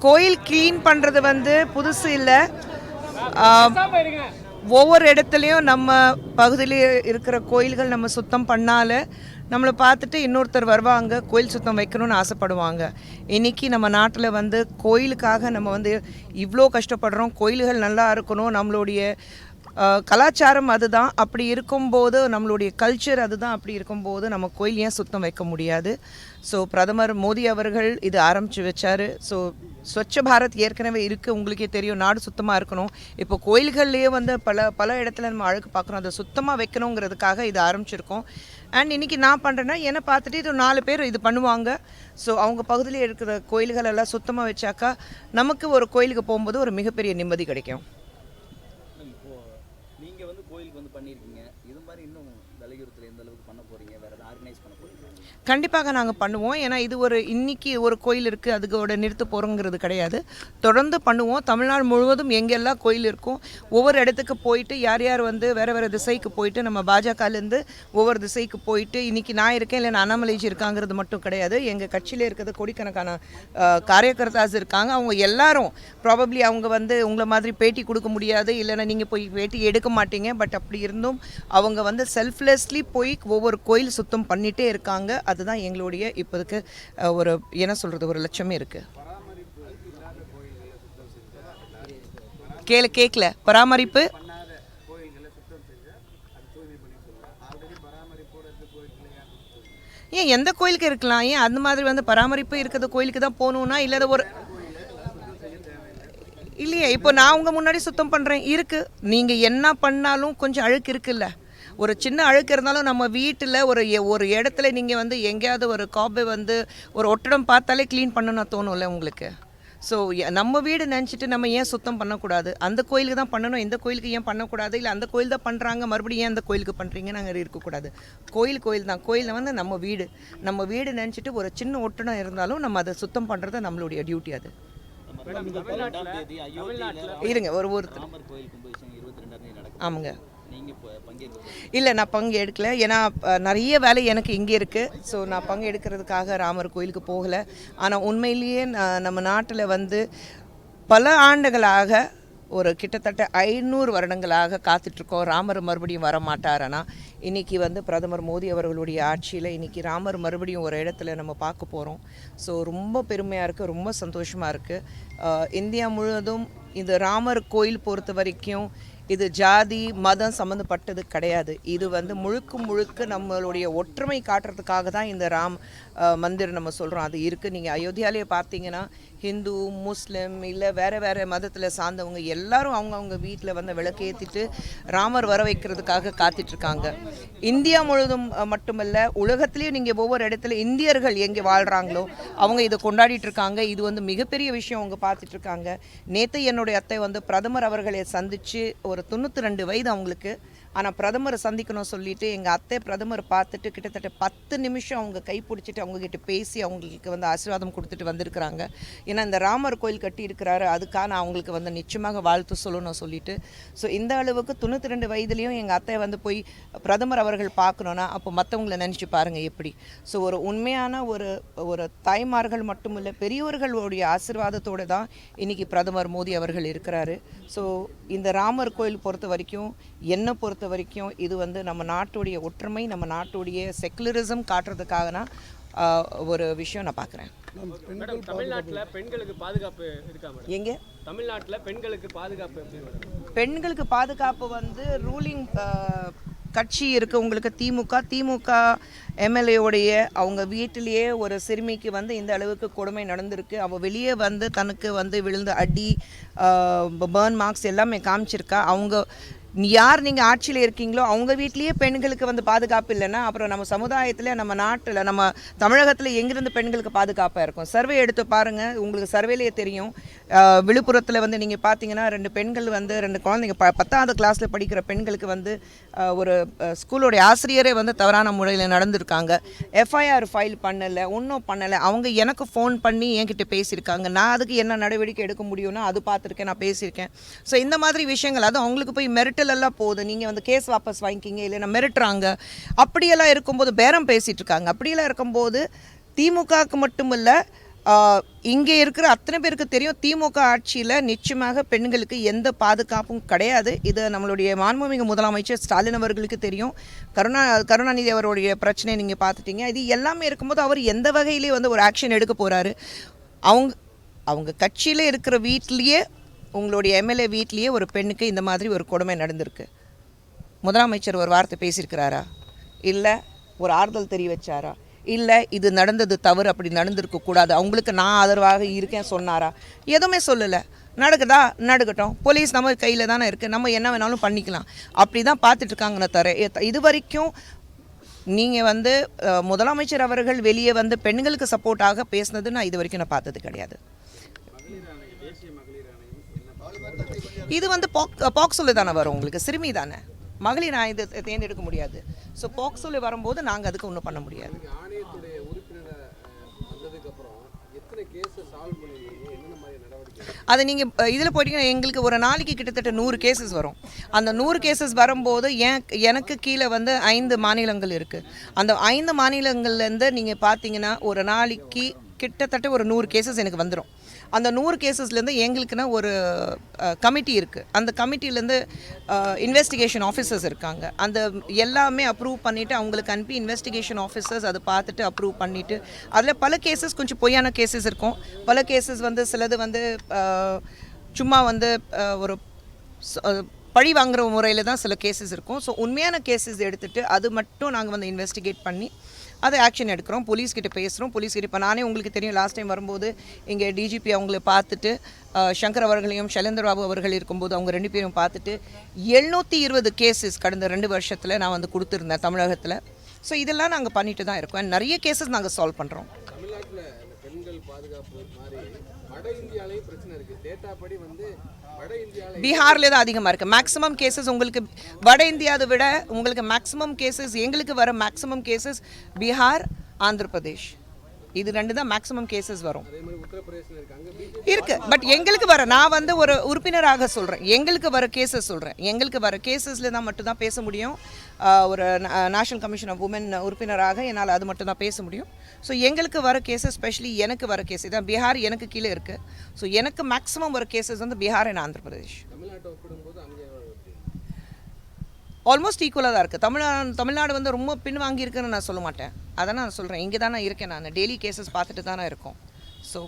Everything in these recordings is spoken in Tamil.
கோயில் க்ளீன் பண்ணுறது வந்து புதுசு இல்லை. ஒவ்வொரு இடத்துலையும் நம்ம பகுதியில் இருக்கிற கோயில்கள் நம்ம சுத்தம் பண்ணால நம்மளை பார்த்துட்டு இன்னொருத்தர் வருவாங்க, கோயில் சுத்தம் வைக்கணும்னு ஆசைப்படுவாங்க. இன்றைக்கி நம்ம நாட்டில் வந்து கோயிலுக்காக நம்ம வந்து இவ்வளோ கஷ்டப்படுறோம். கோயில்கள் நல்லா இருக்கணும், நம்மளுடைய கலாச்சாரம் அதுதான். அப்படி இருக்கும்போது நம்மளுடைய கல்ச்சர் அதுதான். அப்படி இருக்கும்போது நம்ம கோயில் ஏன் சுத்தம் வைக்க முடியாது? ஸோ பிரதமர் மோடி அவர்கள் இது ஆரம்பித்து வச்சார். ஸோ ஸ்வச்ச பாரத் ஏற்கனவே இருக்குது, உங்களுக்கே தெரியும். நாடு சுத்தமாக இருக்கணும். இப்போ கோயில்கள்லேயே வந்து பல இடத்துல நம்ம அழுக்கு பார்க்குறோம். அதை சுத்தமாக வைக்கணுங்கிறதுக்காக இது ஆரம்பிச்சிருக்கோம். அண்ட் இன்றைக்கி நான் பண்ணுறேன்னா என்னை பார்த்துட்டு இது 4 பேர் இது பண்ணுவாங்க. ஸோ அவங்க பகுதியில் இருக்கிற கோயில்கள் எல்லாம் சுத்தமாக வச்சாக்கா நமக்கு ஒரு கோயிலுக்கு போகும்போது ஒரு மிகப்பெரிய நிம்மதி கிடைக்கும். நீங்கள் வந்து கோயிலுக்கு வந்து பண்ணியிருக்கீங்க, இது மாதிரி இன்னும் தலையூரத்தில் எந்த அளவுக்கு பண்ண போகிறீங்க, வேறு எதாவது ஆர்கனைஸ் பண்ண போகிறீங்க? கண்டிப்பாக நாங்கள் பண்ணுவோம். ஏன்னா இது இன்றைக்கி ஒரு கோயில் இருக்குது அதுக்கோட நிறுத்த போகிறோங்கிறது கிடையாது. தொடர்ந்து பண்ணுவோம். தமிழ்நாடு முழுவதும் எங்கெல்லாம் கோயில் இருக்கும் ஒவ்வொரு இடத்துக்கு போயிட்டு யார் யார் வந்து வேறு திசைக்கு போயிட்டு நம்ம பாஜகலேருந்து ஒவ்வொரு திசைக்கு போயிட்டு இன்றைக்கி நான் இருக்கேன் இல்லை அண்ணாமலைஜி இருக்காங்கிறது மட்டும் கிடையாது. எங்கள் கட்சியில் இருக்கிறது கோடிக்கணக்கான காரியகர்த்தாஸ் இருக்காங்க. அவங்க எல்லாரும் ப்ராபப்ளி அவங்க வந்து உங்களை மாதிரி பேட்டி கொடுக்க முடியாது, இல்லைன்னா நீங்கள் போய் பேட்டி எடுக்க மாட்டீங்க. பட் அப்படி இருந்தும் அவங்க வந்து செல்ஃப்லெஸ்லி போய் ஒவ்வொரு கோயில் சுத்தம் பண்ணிகிட்டே இருக்காங்க. அதுதான் எங்களுடைய இப்போதுக்கு ஒரு என்ன சொல்கிறது ஒரு லட்சமே இருக்குது. கேட்கல. பராமரிப்பு ஏன் எந்த கோயிலுக்கு இருக்கலாம்? ஏன் அந்த மாதிரி வந்து பராமரிப்பு இருக்கிறது கோயிலுக்கு தான் போகணுன்னா இல்லாத ஒரு இல்லையே. இப்போ நான் உங்கள் முன்னாடி சுத்தம் பண்ணுறேன் இருக்குது. நீங்கள் என்ன பண்ணாலும் கொஞ்சம் அழுக்கு இருக்குல்ல. ஒரு சின்ன அழுக்கு இருந்தாலும் நம்ம வீட்டில் ஒரு இடத்துல நீங்கள் வந்து எங்கேயாவது ஒரு காபை வந்து ஒரு ஒட்டடம் பார்த்தாலே க்ளீன் பண்ணணும்னு தோணும்ல உங்களுக்கு. ஸோ நம்ம வீடு நினச்சிட்டு நம்ம ஏன் சுத்தம் பண்ணக்கூடாது? அந்த கோயிலுக்கு தான் பண்ணணும், இந்த கோயிலுக்கு ஏன் பண்ணக்கூடாது? இல்லை அந்த கோயில் தான் பண்ணுறாங்க மறுபடியும் ஏன் அந்த கோயிலுக்கு பண்ணுறீங்க? நாங்கள் இருக்கக்கூடாது. கோயில் தான். கோயிலில் வந்து நம்ம வீடு நினச்சிட்டு ஒரு சின்ன ஒட்டடம் இருந்தாலும் நம்ம அதை சுத்தம் பண்ணுறது நம்மளுடைய டியூட்டி. அது இருங்க ஒருத்தர் ஆமாங்க. இல்லை நான் பங்கு எடுக்கலை. ஏன்னா நிறைய வேலை எனக்கு இங்கே இருக்குது. ஸோ நான் பங்கு எடுக்கிறதுக்காக ராமர் கோயிலுக்கு போகலை. ஆனால் உண்மையிலேயே நம்ம நாட்டில் வந்து பல ஆண்டுகளாக ஒரு கிட்டத்தட்ட 500 வருடங்களாக காத்துட்ருக்கோம் ராமர் மறுபடியும் வர மாட்டாரனா. இன்றைக்கி வந்து பிரதமர் மோடி அவர்களுடைய ஆட்சியில் இன்றைக்கி ராமர் மறுபடியும் ஒரு இடத்துல நம்ம பார்க்க போகிறோம். ஸோ ரொம்ப பெருமையாக இருக்குது, ரொம்ப சந்தோஷமாக இருக்குது. இந்தியா முழுவதும் இந்த ராமர் கோயில் பொறுத்த வரைக்கும் இது ஜாதி மதம் சம்மந்தப்பட்டது கிடையாது. இது வந்து முழுக்க நம்மளுடைய ஒற்றுமை காட்டுறதுக்காக தான் இந்த ராம் மந்திர் நம்ம சொல்கிறோம். அது இருக்குது. நீங்கள் அயோத்தியாலேயே பார்த்தீங்கன்னா ஹிந்து முஸ்லீம் இல்லை வேறு மதத்தில் சார்ந்தவங்க எல்லாரும் அவங்கவுங்க வீட்டில் வந்து விளக்கேற்றிட்டு ராமர் வர வைக்கிறதுக்காக காத்துட்ருக்காங்க. இந்தியா முழுவதும் மட்டுமல்ல, உலகத்துலேயும் நீங்கள் ஒவ்வொரு இடத்துல இந்தியர்கள் எங்கே வாழ்கிறாங்களோ அவங்க இதை கொண்டாடிட்டு இருக்காங்க. இது வந்து மிகப்பெரிய விஷயம் அவங்க பார்த்துட்ருக்காங்க. நேற்று என்னுடைய அத்தை வந்து பிரதமர் அவர்களை சந்தித்து ஒரு 92 வயது அவங்களுக்கு. ஆனால் பிரதமரை சந்திக்கணும் சொல்லிட்டு எங்கள் அத்தை பிரதமர் பார்த்துட்டு கிட்டத்தட்ட 10 நிமிஷம் அவங்க கைப்பிடிச்சிட்டு அவங்கக்கிட்ட பேசி அவங்களுக்கு வந்து ஆசீர்வாதம் கொடுத்துட்டு வந்திருக்கிறாங்க. ஏன்னா இந்த ராமர் கோயில் கட்டி இருக்கிறாரு, அதுக்கான அவங்களுக்கு வந்து நிச்சயமாக வாழ்த்து சொல்லணும் சொல்லிட்டு. ஸோ இந்த அளவுக்கு 92 வயதுலேயும் எங்கள் அத்தை வந்து போய் பிரதமர் அவர்கள் பார்க்கணுன்னா அப்போ மற்றவங்களை நினச்சி பாருங்கள் எப்படி. ஸோ ஒரு உண்மையான ஒரு தாய்மார்கள் மட்டும் இல்லை, பெரியவர்களுடைய ஆசீர்வாதத்தோடு தான் இன்றைக்கி பிரதமர் மோடி அவர்கள் இருக்கிறாரு. ஸோ இந்த ராமர் கோயில் பொறுத்த வரைக்கும் என்னை பொறுத்த வரைக்கும் இது வந்து நம்ம நாட்டுடைய ஒற்றுமை, நம்ம நாட்டுடைய செக்குலரிசம் காட்டுறதுக்காகனா ஒரு விஷயம் நான் பார்க்குறேன். தமிழ்நாட்டில் பெண்களுக்கு பாதுகாப்பு இருக்கா? எங்கே தமிழ்நாட்டில் பெண்களுக்கு பாதுகாப்பு? பெண்களுக்கு பாதுகாப்பு வந்து ரூலிங் கட்சி இருக்குது உங்களுக்கு திமுக எம்எல்ஏவுடைய அவங்க வீட்டிலேயே ஒரு சிறுமிக்கு வந்து இந்த அளவுக்கு கொடுமை நடந்திருக்கு. அவள் வெளியே வந்து தனக்கு வந்து விழுந்த அடி பர்ன் மார்க்ஸ் எல்லாமே காமிச்சிருக்கா. அவங்க யார் நீங்கள் ஆட்சியில் இருக்கீங்களோ அவங்க வீட்லேயே பெண்களுக்கு வந்து பாதுகாப்பு இல்லைன்னா அப்புறம் நம்ம சமுதாயத்தில் நம்ம நாட்டில் நம்ம தமிழகத்தில் எங்கிருந்து பெண்களுக்கு பாதுகாப்பாக இருக்கும்? சர்வே எடுத்து பாருங்கள், உங்களுக்கு சர்வேலேயே தெரியும். விழுப்புரத்தில் வந்து நீங்கள் பார்த்தீங்கன்னா 2 பெண்கள் வந்து 2 குழந்தைங்க 10வது கிளாஸில் படிக்கிற பெண்களுக்கு வந்து ஒரு ஸ்கூலோடைய ஆசிரியரே வந்து தவறான முறையில் நடந்திருக்காங்க. எஃப்ஐஆர் ஃபைல் ஒன்றும் பண்ணலை. அவங்க எனக்கு ஃபோன் பண்ணி என்கிட்ட பேசியிருக்காங்க. நான் அதுக்கு என்ன நடவடிக்கை எடுக்க முடியும்னா அது பார்த்துருக்கேன், நான் பேசியிருக்கேன். ஸோ இந்த மாதிரி விஷயங்கள் அது அவங்களுக்கு போய் மெரிட்டலெல்லாம் போகுது. நீங்கள் வந்து கேஸ் வாபஸ் வாங்கிக்கிங்க இல்லைன்னா மிரட்டுறாங்க. அப்படியெல்லாம் இருக்கும்போது பேரம் பேசிகிட்டு இருக்காங்க. அப்படியெல்லாம் இருக்கும்போது திமுகவுக்கு மட்டும் இல்லை இங்கே இருக்கிற அத்தனை பேருக்கு தெரியும், திமுக ஆட்சியில் நிச்சயமாக பெண்களுக்கு எந்த பாதுகாப்பும் கிடையாது. இது நம்மளுடைய மாண்புமிகு முதலமைச்சர் ஸ்டாலின் அவர்களுக்கு தெரியும். கருணாநிதி அவருடைய பிரச்சனை நீங்கள் பார்த்துட்டீங்க. இது எல்லாமே இருக்கும்போது அவர் எந்த வகையிலே வந்து ஒரு ஆக்ஷன் எடுக்க போகிறாரு? அவங்க கட்சியில் இருக்கிற வீட்லேயே, உங்களுடைய எம்எல்ஏ வீட்லேயே ஒரு பெண்ணுக்கு இந்த மாதிரி ஒரு கொடுமை நடந்திருக்கு. முதலமைச்சர் ஒரு வார்த்தை பேசியிருக்கிறாரா? இல்லை ஒரு ஆறுதல் தெரிவிச்சாரா? இல்லை இது நடந்தது தவறு, அப்படி நடந்திருக்க கூடாது, அவங்களுக்கு நான் ஆதரவாக இருக்கேன் சொன்னாரா? எதுவுமே சொல்லலை. நடக்குதா நடக்கட்டும், போலீஸ் நம்ம கையில் தானே இருக்குது, நம்ம என்ன வேணாலும் பண்ணிக்கலாம், அப்படி தான் பார்த்துட்ருக்காங்கன்னு தர. இது வரைக்கும் நீங்கள் வந்து முதலமைச்சர் அவர்கள் வெளியே வந்து பெண்களுக்கு சப்போர்ட்டாக பேசுனது நான் இது வரைக்கும் நான் பார்த்தது கிடையாது. இது வந்து பாக்ஸோல தானே வரும், உங்களுக்கு சிறுமி தானே, மகளிர் இது தேர்ந்தெடுக்க முடியாது. ஸோ பாக்ஸோல வரும்போது நாங்கள் அதுக்கு ஒன்றும் பண்ண முடியாது. அதை நீங்கள் இதில் போயிட்டீங்கன்னா எங்களுக்கு ஒரு நாளைக்கு கிட்டத்தட்ட 100 கேசஸ் வரும். அந்த 100 கேசஸ் வரும்போது எனக்கு கீழே வந்து 5 மாநிலங்கள் இருக்குது. அந்த 5 மாநிலங்கள்லேருந்து நீங்கள் பார்த்தீங்கன்னா ஒரு நாளைக்கு கிட்டத்தட்ட ஒரு 100 கேசஸ் எனக்கு வந்துடும். அந்த 100 கேசஸ்லேருந்து எங்களுக்குன்னா ஒரு கமிட்டி இருக்குது. அந்த கமிட்டிலேருந்து இன்வெஸ்டிகேஷன் ஆஃபீஸர்ஸ் இருக்காங்க. அந்த எல்லாமே அப்ரூவ் பண்ணிவிட்டு அவங்களுக்கு அனுப்பி இன்வெஸ்டிகேஷன் ஆஃபீஸர்ஸ் அதை பார்த்துட்டு அப்ரூவ் பண்ணிவிட்டு, அதில் பல கேசஸ் கொஞ்சம் பொய்யான கேசஸ் இருக்கும். பல கேசஸ் வந்து சிலது வந்து சும்மா வந்து ஒரு பழி வாங்குகிற முறையில் தான் சில கேசஸ் இருக்கும். ஸோ உண்மையான கேசஸ் எடுத்துகிட்டு அது மட்டும் நாங்கள் வந்து இன்வெஸ்டிகேட் பண்ணி அதை ஆக்ஷன் எடுக்கிறோம். போலீஸ்கிட்ட பேசுகிறோம். போலீஸ்கிட்ட இப்போ நானே உங்களுக்கு தெரியும், லாஸ்ட் டைம் வரும்போது இங்கே டிஜிபி அவங்கள பார்த்துட்டு, சங்கர் அவர்களையும் ஷைலேந்திர பாபு அவர்கள் இருக்கும்போது அவங்க 2 பேரும் பார்த்துட்டு 720 கேசஸ் கடந்த 2 வருஷத்தில் நான் வந்து கொடுத்துருந்தேன் தமிழகத்தில். ஸோ இதெல்லாம் நாங்கள் பண்ணிட்டு தான் இருக்கோம். நிறைய கேசஸ் நாங்கள் சால்வ் பண்ணுறோம். தமிழ்நாட்டில் பெண்கள் பாதுகாப்பு மாதிரி வட இந்தியாவிலேயும் பிரச்சனை இருக்குது. டேட்டா படி வந்து பீகார்ல தான் அதிகமாக இருக்குது. மேக்ஸிமம் கேசஸ் உங்களுக்கு வட இந்தியாவை விட உங்களுக்கு மேக்ஸிமம் கேசஸ், எங்களுக்கு வர மேக்ஸிமம் கேசஸ் பீகார், ஆந்திர பிரதேஷ், இது 2 தான் மேக்ஸிமம் கேசஸ் வரும். இருக்கு. பட் எங்களுக்கு வர, நான் வந்து ஒரு உறுப்பினராக சொல்கிறேன், எங்களுக்கு வர கேசஸ் சொல்கிறேன். எங்களுக்கு வர கேசஸில் தான் மட்டும்தான் பேச முடியும். ஒரு நேஷனல் கமிஷன் ஆஃப் உமன் உறுப்பினராக என்னால் அது மட்டும் தான் பேச முடியும். ஸோ எங்களுக்கு வர கேசஸ், ஸ்பெஷலி எனக்கு வர கேஸ் இதான். பீகார் எனக்கு கீழே இருக்குது. ஸோ எனக்கு மேக்ஸிமம் வர கேசஸ் வந்து பீகார் அண்ட் ஆந்திர பிரதேஷ். ஆல்மோஸ்ட் ஈக்குவலாக தான் இருக்குது. தமிழ்நாடு வந்து ரொம்ப பின்வாங்கி இருக்குன்னு நான் சொல்ல மாட்டேன். அதான் நான் சொல்கிறேன், இங்கே தானே இருக்கேன் நான், டெய்லி கேசஸ் பார்த்துட்டு தானே இருக்கோம். ஸோ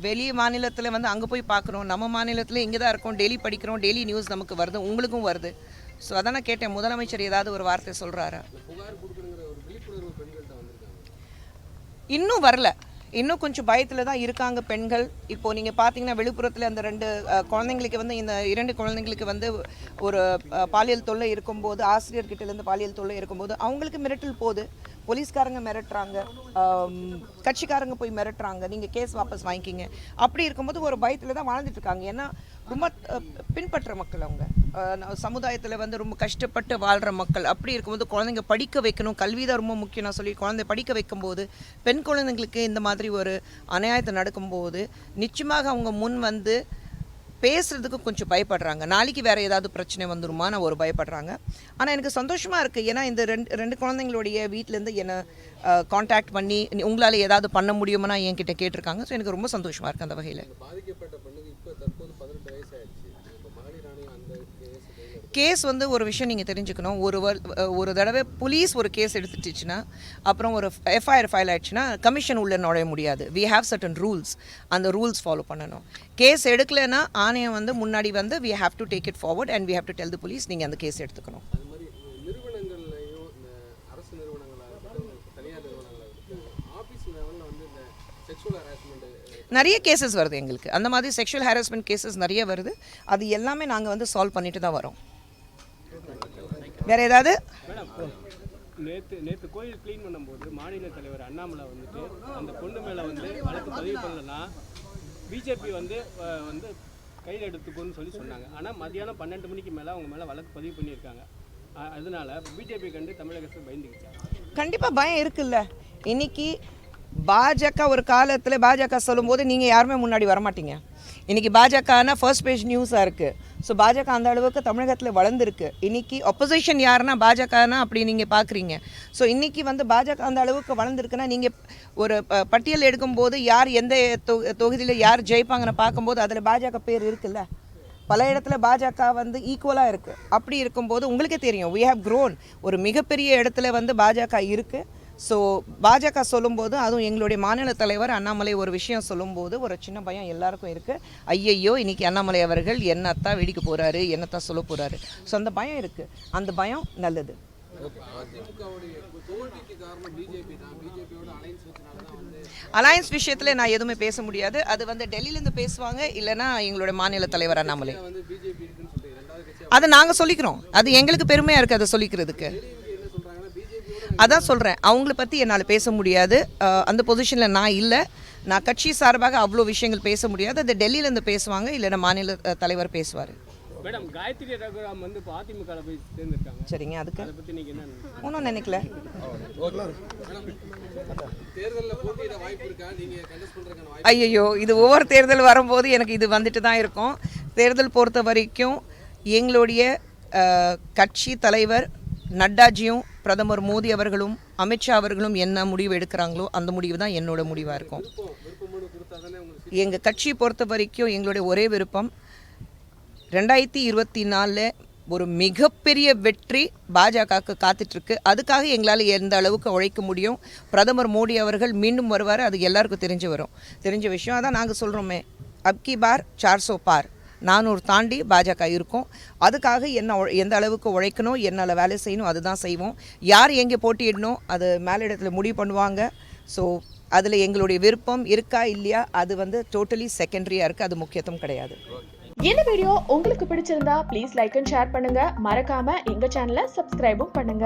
வெளி மாநிலத்தில் வந்து அங்கே போய் பார்க்குறோம், நம்ம மாநிலத்தில் இங்கே தான் இருக்கோம், டெய்லி படிக்கிறோம், டெய்லி நியூஸ் நமக்கு வருது, உங்களுக்கும் வருது. ஸோ அதான் நான் கேட்டேன், முதலமைச்சர் ஏதாவது ஒரு வார்த்தை சொல்கிறாரா? இன்னும் வரல, இன்னும் கொஞ்சம் பயத்தில் தான் இருக்காங்க பெண்கள். இப்போது நீங்கள் பார்த்தீங்கன்னா விழுப்புரத்தில் அந்த 2 குழந்தைங்களுக்கு வந்து, இந்த 2 குழந்தைங்களுக்கு வந்து ஒரு பாலியல் தொல்லை இருக்கும்போது, ஆசிரியர்கிட்டேருந்து பாலியல் தொல்லை இருக்கும்போது அவங்களுக்கு மிரட்டல் போகுது. போலீஸ்காரங்க மிரட்டுறாங்க, கட்சிக்காரங்க போய் மிரட்டுறாங்க, நீங்கள் கேஸ் வாபஸ் வாங்கிக்கிங்க. அப்படி இருக்கும்போது ஒரு பயத்தில் தான் வாழ்ந்துட்டு இருக்காங்க. ஏன்னா ரொம்ப பின்பற்ற மக்கள் அவங்க, சமுதாயத்தில் வந்து ரொம்ப கஷ்டப்பட்டு வாழ்கிற மக்கள். அப்படி இருக்கும்போது குழந்தைங்க படிக்க வைக்கணும், கல்வி தான் ரொம்ப முக்கியம். நான் சொல்லி குழந்தை படிக்க வைக்கும்போது, பெண் குழந்தைங்களுக்கு இந்த மாதிரி ஒரு அநியாயத்தை நடக்கும்போது நிச்சயமாக அவங்க முன் வந்து பேசுகிறதுக்கு கொஞ்சம் பயப்படுறாங்க. நாளைக்கு வேறு ஏதாவது பிரச்சனை வந்துருமா நான் ஒரு பயப்படுறாங்க. ஆனால் எனக்கு சந்தோஷமாக இருக்குது. ஏன்னா இந்த ரெண்டு குழந்தைங்களுடைய வீட்டிலேருந்து என்னை காண்டாக்ட் பண்ணி உங்களால் ஏதாவது பண்ண முடியுமா என்கிட்ட கேட்டிருக்காங்க. ஸோ எனக்கு ரொம்ப சந்தோஷமாக இருக்குது அந்த வகையில். கேஸ் வந்து ஒரு விஷயம் நீங்கள் தெரிஞ்சுக்கணும். ஒரு தடவை போலீஸ் ஒரு கேஸ் எடுத்துட்டுச்சுன்னா, அப்புறம் ஒரு எஃப்ஐஆர் ஃபைல் ஆயிடுச்சுன்னா கமிஷன் உள்ள நுழைய முடியாது. வி ஹேவ் சர்டன் ரூல்ஸ், அந்த ரூல்ஸ் ஃபாலோ பண்ணணும். கேஸ் எடுக்கலைன்னா ஆணையம் வந்து முன்னாடி வந்து we have to take it forward and we have to tell the police நீங்கள் அந்த கேஸ் எடுத்துக்கணும். நிறைய கேசஸ் வருது எங்களுக்கு, அந்த மாதிரி செக்ஷுவல் ஹாரஸ்மெண்ட் கேசஸ் நிறைய வருது. அது எல்லாமே நாங்கள் வந்து சால்வ் பண்ணிட்டு தான் வரோம். வேற ஏதாவது? நேற்று கோயில் க்ளீன் பண்ணும்போது மாநில தலைவர் அண்ணாமலை வந்துட்டு அந்த பொண்ணு மேலே வந்து வழக்கு பதிவு பண்ணலன்னா பிஜேபி வந்து கையில் எடுத்துக்கோன்னு சொன்னாங்க. ஆனால் மதியானம் 12 மணிக்கு மேலே அவங்க மேலே வழக்கு பதிவு பண்ணியிருக்காங்க. அதனால பிஜேபி கண்டு தமிழக அரசு பயந்துக்கிச்சாங்க. கண்டிப்பாக பயம் இருக்குல்ல. இன்னைக்கு பாஜக ஒரு காலத்தில் பாஜக சொல்லும்போது நீங்கள் யாருமே முன்னாடி வரமாட்டீங்க. இன்றைக்கி பாஜகனா ஃபர்ஸ்ட் பேஜ் நியூஸாக இருக்குது. ஸோ பாஜக அந்த அளவுக்கு தமிழகத்தில் வளர்ந்துருக்கு. இன்றைக்கி ஒப்போசிஷன் யாருன்னா பாஜகனா அப்படி நீங்கள் பார்க்குறீங்க. ஸோ இன்றைக்கி வந்து பாஜக அந்த அளவுக்கு வளர்ந்துருக்குன்னா நீங்கள் ஒரு பட்டியல் எடுக்கும்போது யார் எந்த தொகுதியில் யார் ஜெயிப்பாங்கன்னு பார்க்கும்போது அதில் பாஜக பேர் இருக்குல்ல. பல இடத்துல பாஜக வந்து ஈக்குவலாக இருக்குது. அப்படி இருக்கும்போது உங்களுக்கே தெரியும் we have grown. ஒரு மிகப்பெரிய இடத்துல வந்து பாஜக இருக்குது. ஸோ பாஜக சொல்லும்போது அதுவும் எங்களுடைய மாநில தலைவர் அண்ணாமலை ஒரு விஷயம் சொல்லும்போது ஒரு சின்ன பயம் எல்லாருக்கும் இருக்குது. ஐயையோ இன்றைக்கி அண்ணாமலை அவர்கள் என்னத்தான் வெடிக்க போகிறாரு, என்னத்தான் சொல்ல போகிறாரு. ஸோ அந்த பயம் இருக்குது. அந்த பயம் நல்லது. அலையன்ஸ் விஷயத்தில் நான் எதுவுமே பேச முடியாது. அது வந்து டெல்லியிலேருந்து பேசுவாங்க, இல்லைன்னா எங்களோட மாநில தலைவர் அண்ணாமலை. அதை நாங்கள் சொல்லிக்கிறோம். அது எங்களுக்கு பெருமையாக இருக்குது அதை சொல்லிக்கிறதுக்கு. அதான் சொல்கிறேன், அவங்கள பற்றி என்னால் பேச முடியாது. அந்த பொசிஷனில் நான் இல்லை. நான் கட்சி சார்பாக அவ்வளோ விஷயங்கள் பேச முடியாது. அது டெல்லியிலேருந்து பேசுவாங்க, இல்லைன்னா மாநில தலைவர் பேசுவார். மேடம், காயத்ரி ரகுராம் வந்து இப்போ அதிமுக போய் சேர்ந்துருக்காங்க. சரிங்க, அதுக்கு அதை பற்றி நீங்கள் என்ன ஒன்றும் நினைக்கல. ஐயோ, இது ஒவ்வொரு தேர்தல் வரும்போது எனக்கு இது வந்துட்டு தான் இருக்கும். தேர்தல் பொறுத்த வரைக்கும் எங்களுடைய கட்சி தலைவர் நட்டாஜியும் பிரதமர் மோடி அவர்களும் அமித்ஷா அவர்களும் என்ன முடிவு எடுக்கிறாங்களோ அந்த முடிவு தான் என்னோட முடிவாக இருக்கும். எங்கள் கட்சியை பொறுத்த வரைக்கும் எங்களுடைய ஒரே விருப்பம் 2024 ஒரு மிகப்பெரிய வெற்றி பாஜகவுக்கு காத்துட்ருக்கு. அதுக்காக எங்களால் எந்த அளவுக்கு உழைக்க முடியும். பிரதமர் மோடி அவர்கள் மீண்டும் வருவார், அது எல்லாருக்கும் தெரிஞ்ச விஷயம். அதான் நாங்கள் சொல்கிறோமே, அப்கி பார் 400 பார், 400 தாண்டி பாஜக இருக்கும். அதுக்காக எந்த அளவுக்கு உழைக்கணும், என்னால் வேலை செய்யணும், அதுதான் செய்வோம். யார் எங்கே போட்டியிடணும் அது மேலிடத்தில் முடிவு பண்ணுவாங்க. ஸோ அதில் எங்களுடைய விருப்பம் இருக்கா இல்லையா அது வந்து டோட்டலி செகண்டரியாக இருக்குது. அது முக்கியத்துவம் கிடையாது. இந்த வீடியோ உங்களுக்கு பிடிச்சிருந்தா ப்ளீஸ் லைக் அண்ட் ஷேர் பண்ணுங்க. மறக்காம எங்க சேனலை சப்ஸ்கிரைபும் பண்ணுங்க.